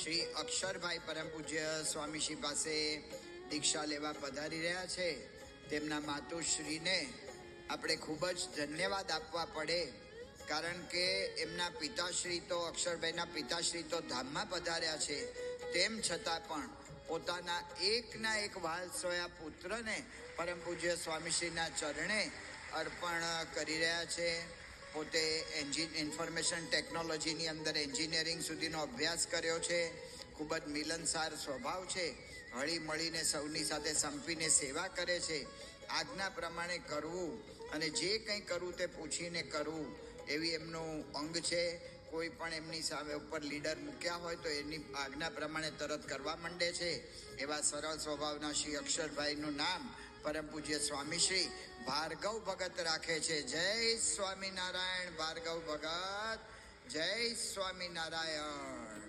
શ્રી અક્ષરભાઈ પરમ પૂજ્ય સ્વામીશ્રી પાસે દીક્ષા લેવા પધારી રહ્યા છે. તેમના માતુશ્રીને આપણે ખૂબ જ ધન્યવાદ આપવા પડે, કારણ કે એમના પિતાશ્રી તો અક્ષરભાઈના પિતાશ્રી તો ધામમાં પધાર્યા છે, તેમ છતાં પણ પોતાના એકના એક વાલસોયા પુત્રને પરમ પૂજ્ય સ્વામીશ્રીના ચરણે અર્પણ કરી રહ્યા છે. પોતે ઇન્ફોર્મેશન ટેકનોલોજીની અંદર એન્જિનિયરિંગ સુધીનો અભ્યાસ કર્યો છે. ખૂબ જ મિલનસાર સ્વભાવ છે. હળી મળીને સૌની સાથે સંપીને સેવા કરે છે. આજ્ઞા પ્રમાણે કરવું અને જે કંઈ કરવું તે પૂછીને કરવું એવી એમનું અંગ છે. કોઈ પણ એમની સામે ઉપર લીડર મૂક્યા હોય તો એની આજ્ઞા પ્રમાણે તરત કરવા માંડે છે. એવા સરળ સ્વભાવના શ્રી અક્ષરભાઈનું નામ પરમ પૂજ્ય સ્વામીશ્રી ભાર્ગવ ભગત રાખે છે. જય સ્વામિનારાયણ ભાર્ગવ ભગત, જય સ્વામિનારાયણ.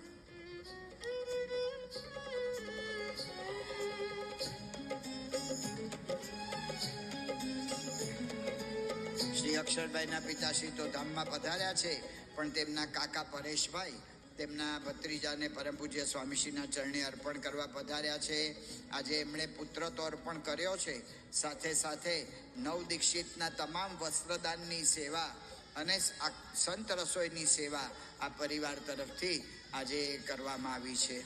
શ્રી અક્ષરભાઈના પિતાશ્રી તો ધામમાં પધાર્યા છે, પણ તેમના કાકા પરેશભાઈ તેમના ભત્રીજાને પરમ પૂજ્ય સ્વામીશ્રીના ચરણે અર્પણ કરવા પધાર્યા છે. આજે એમણે પુત્ર તો અર્પણ કર્યો છે, સાથે સાથે નવ દીક્ષિતના તમામ વસ્ત્રદાનની સેવા અને સંત રસોઈની સેવા આ પરિવાર તરફથી આજે કરવામાં આવી છે.